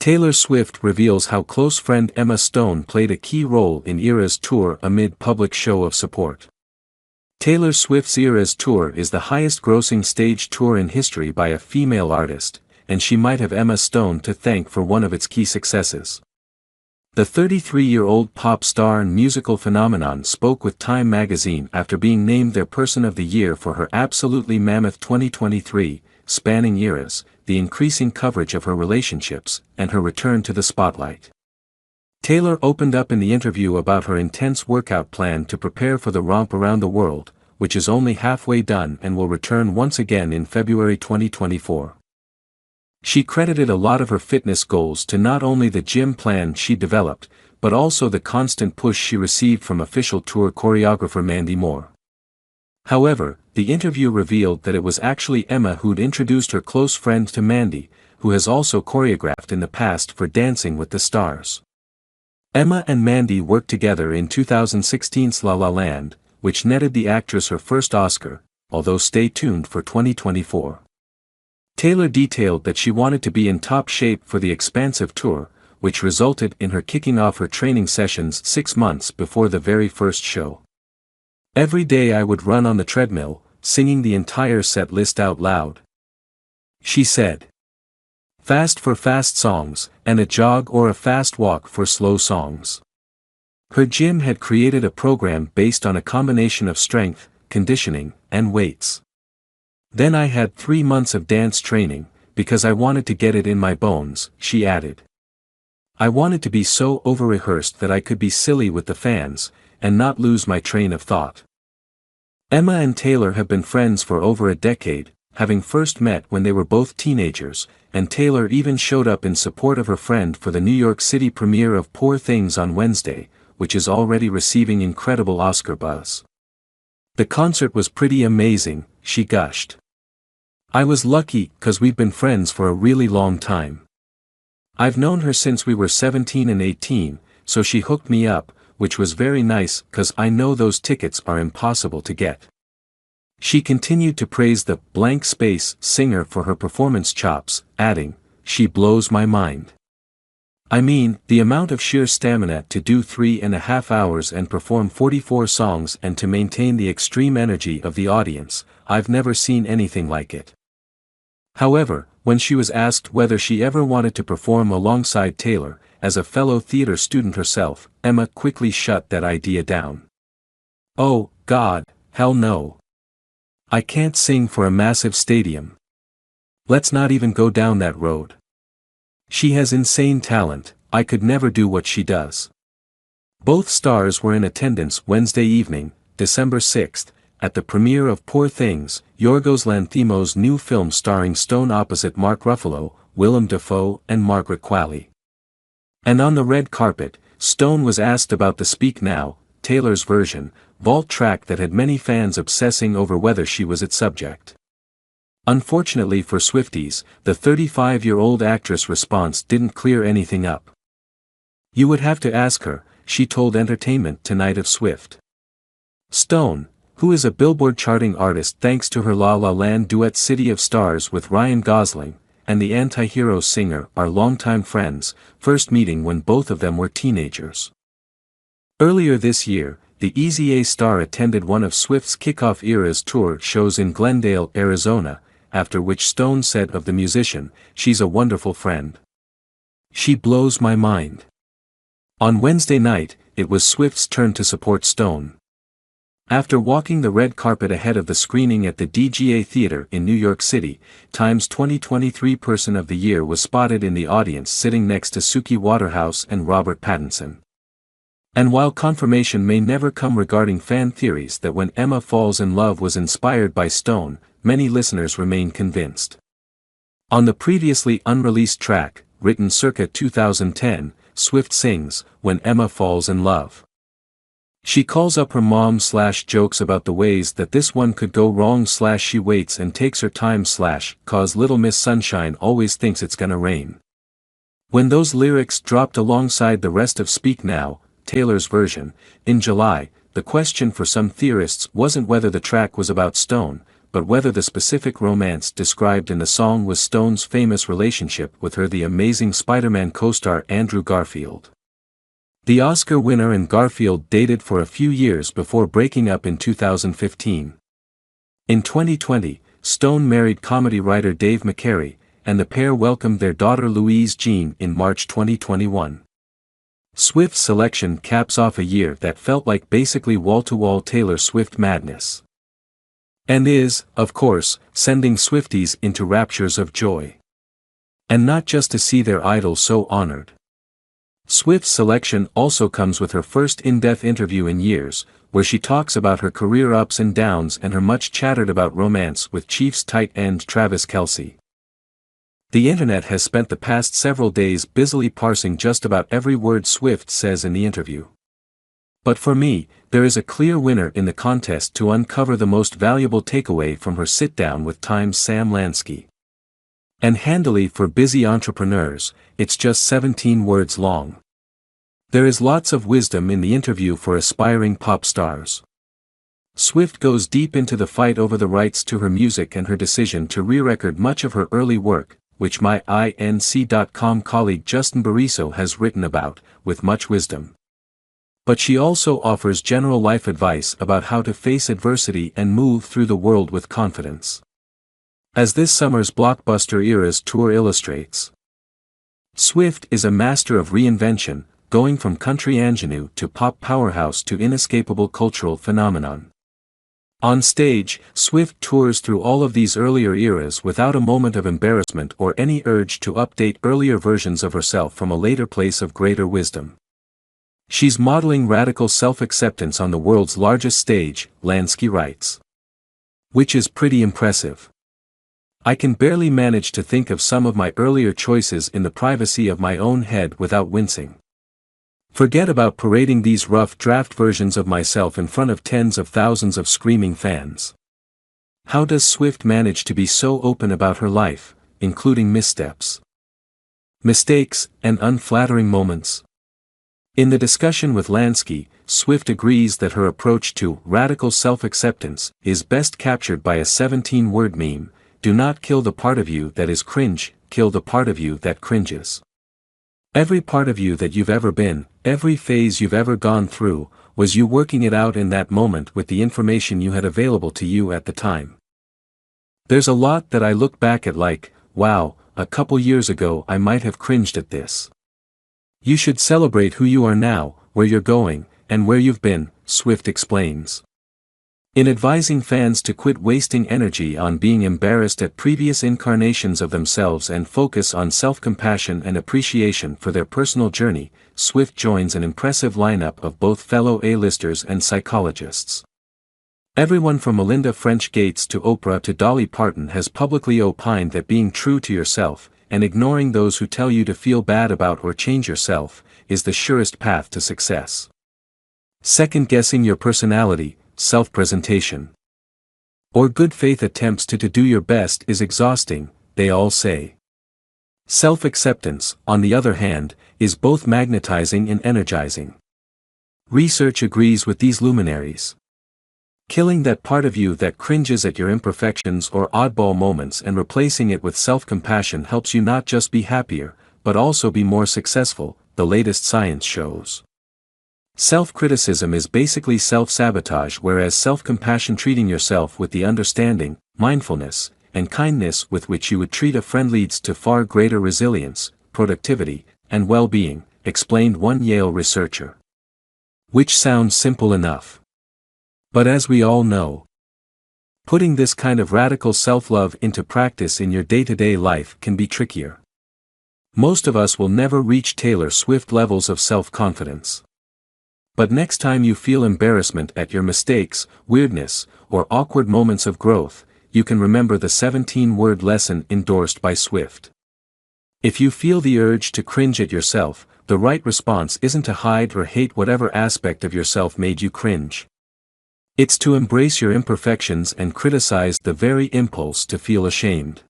Taylor Swift reveals how close friend Emma Stone played a key role in Eras Tour amid public show of support. Taylor Swift's Eras Tour is the highest-grossing stage tour in history by a female artist, and she might have Emma Stone to thank for one of its key successes. The 33-year-old pop star and musical phenomenon spoke with Time magazine after being named their Person of the Year for her absolutely mammoth 2023, spanning eras, the increasing coverage of her relationships, and her return to the spotlight. Taylor opened up in the interview about her intense workout plan to prepare for the romp around the world, which is only halfway done and will return once again in February 2024. She credited a lot of her fitness goals to not only the gym plan she developed, but also the constant push she received from official tour choreographer Mandy Moore. However, the interview revealed that it was actually Emma who'd introduced her close friend to Mandy, who has also choreographed in the past for Dancing with the Stars. Emma and Mandy worked together in 2016's La La Land, which netted the actress her first Oscar, although stay tuned for 2024. Taylor detailed that she wanted to be in top shape for the expansive tour, which resulted in her kicking off her training sessions 6 months before the very first show. Every day I would run on the treadmill, singing the entire set list out loud. She said. Fast for fast songs, and a jog or a fast walk for slow songs. Her gym had created a program based on a combination of strength, conditioning, and weights. Then I had 3 months of dance training, because I wanted to get it in my bones, she added. I wanted to be so over-rehearsed that I could be silly with the fans, and not lose my train of thought. Emma and Taylor have been friends for over a decade, having first met when they were both teenagers, and Taylor even showed up in support of her friend for the New York City premiere of Poor Things on Wednesday, which is already receiving incredible Oscar buzz. The concert was pretty amazing, she gushed. I was lucky, 'cause we've been friends for a really long time. I've known her since we were 17 and 18, so she hooked me up, which was very nice, 'cause I know those tickets are impossible to get. She continued to praise the blank space singer for her performance chops, adding, she blows my mind. I mean, the amount of sheer stamina to do 3.5 hours and perform 44 songs and to maintain the extreme energy of the audience, I've never seen anything like it. However, when she was asked whether she ever wanted to perform alongside Taylor, as a fellow theater student herself, Emma quickly shut that idea down. Oh, God, hell no. I can't sing for a massive stadium. Let's not even go down that road. She has insane talent, I could never do what she does. Both stars were in attendance Wednesday evening, December 6th, at the premiere of Poor Things, Yorgos Lanthimos' new film starring Stone opposite Mark Ruffalo, Willem Dafoe and Margaret Qualley. And on the red carpet, Stone was asked about the Speak Now, Taylor's version, vault track that had many fans obsessing over whether she was its subject. Unfortunately for Swifties, the 35-year-old actress' response didn't clear anything up. You would have to ask her, she told Entertainment Tonight of Swift. Stone, who is a Billboard charting artist thanks to her La La Land duet City of Stars with Ryan Gosling, and the Anti-Hero singer are longtime friends, first meeting when both of them were teenagers. Earlier this year, the Easy A star attended one of Swift's kickoff Eras Tour shows in Glendale, Arizona, after which Stone said of the musician, she's a wonderful friend. She blows my mind. On Wednesday night, it was Swift's turn to support Stone. After walking the red carpet ahead of the screening at the DGA Theater in New York City, Time's 2023 Person of the Year was spotted in the audience sitting next to Suki Waterhouse and Robert Pattinson. And while confirmation may never come regarding fan theories that When Emma Falls in Love was inspired by Stone, many listeners remain convinced. On the previously unreleased track, written circa 2010, Swift sings, When Emma Falls in Love. She calls up her mom / jokes about the ways that this one could go wrong / she waits and takes her time / cause Little Miss Sunshine always thinks it's gonna rain. When those lyrics dropped alongside the rest of Speak Now, Taylor's version, in July, the question for some theorists wasn't whether the track was about Stone, but whether the specific romance described in the song was Stone's famous relationship with her The Amazing Spider-Man co-star Andrew Garfield. The Oscar winner and Garfield dated for a few years before breaking up in 2015. In 2020, Stone married comedy writer Dave McCary, and the pair welcomed their daughter Louise Jean in March 2021. Swift's selection caps off a year that felt like basically wall-to-wall Taylor Swift madness. And is, of course, sending Swifties into raptures of joy. And not just to see their idol so honored. Swift's selection also comes with her first in-depth interview in years, where she talks about her career ups and downs and her much-chattered-about romance with Chiefs tight end Travis Kelce. The internet has spent the past several days busily parsing just about every word Swift says in the interview. But for me, there is a clear winner in the contest to uncover the most valuable takeaway from her sit-down with Time's Sam Lansky. And handily for busy entrepreneurs, it's just 17 words long. There is lots of wisdom in the interview for aspiring pop stars. Swift goes deep into the fight over the rights to her music and her decision to re-record much of her early work, which my INC.com colleague Justin Bariso has written about, with much wisdom. But she also offers general life advice about how to face adversity and move through the world with confidence. As this summer's blockbuster Eras tour illustrates, Swift is a master of reinvention, going from country ingenue to pop powerhouse to inescapable cultural phenomenon. On stage, Swift tours through all of these earlier eras without a moment of embarrassment or any urge to update earlier versions of herself from a later place of greater wisdom. She's modeling radical self-acceptance on the world's largest stage, Lansky writes. Which is pretty impressive. I can barely manage to think of some of my earlier choices in the privacy of my own head without wincing. Forget about parading these rough draft versions of myself in front of tens of thousands of screaming fans. How does Swift manage to be so open about her life, including missteps, mistakes, and unflattering moments? In the discussion with Lansky, Swift agrees that her approach to radical self-acceptance is best captured by a 17-word meme: do not kill the part of you that is cringe, kill the part of you that cringes. Every part of you that you've ever been, every phase you've ever gone through, was you working it out in that moment with the information you had available to you at the time. There's a lot that I look back at like, wow, a couple years ago I might have cringed at this. You should celebrate who you are now, where you're going, and where you've been, Swift explains. In advising fans to quit wasting energy on being embarrassed at previous incarnations of themselves and focus on self-compassion and appreciation for their personal journey, Swift joins an impressive lineup of both fellow A-listers and psychologists. Everyone from Melinda French Gates to Oprah to Dolly Parton has publicly opined that being true to yourself, and ignoring those who tell you to feel bad about or change yourself, is the surest path to success. Second-guessing your personality, self-presentation, or good faith attempts to do your best is exhausting, they all say. Self-acceptance, on the other hand, is both magnetizing and energizing. Research agrees with these luminaries. Killing that part of you that cringes at your imperfections or oddball moments and replacing it with self-compassion helps you not just be happier, but also be more successful, the latest science shows. Self-criticism is basically self-sabotage, whereas self-compassion, treating yourself with the understanding, mindfulness, and kindness with which you would treat a friend, leads to far greater resilience, productivity, and well-being, explained one Yale researcher. Which sounds simple enough. But as we all know, putting this kind of radical self-love into practice in your day-to-day life can be trickier. Most of us will never reach Taylor Swift levels of self-confidence. But next time you feel embarrassment at your mistakes, weirdness, or awkward moments of growth, you can remember the 17-word lesson endorsed by Swift. If you feel the urge to cringe at yourself, the right response isn't to hide or hate whatever aspect of yourself made you cringe. It's to embrace your imperfections and criticize the very impulse to feel ashamed.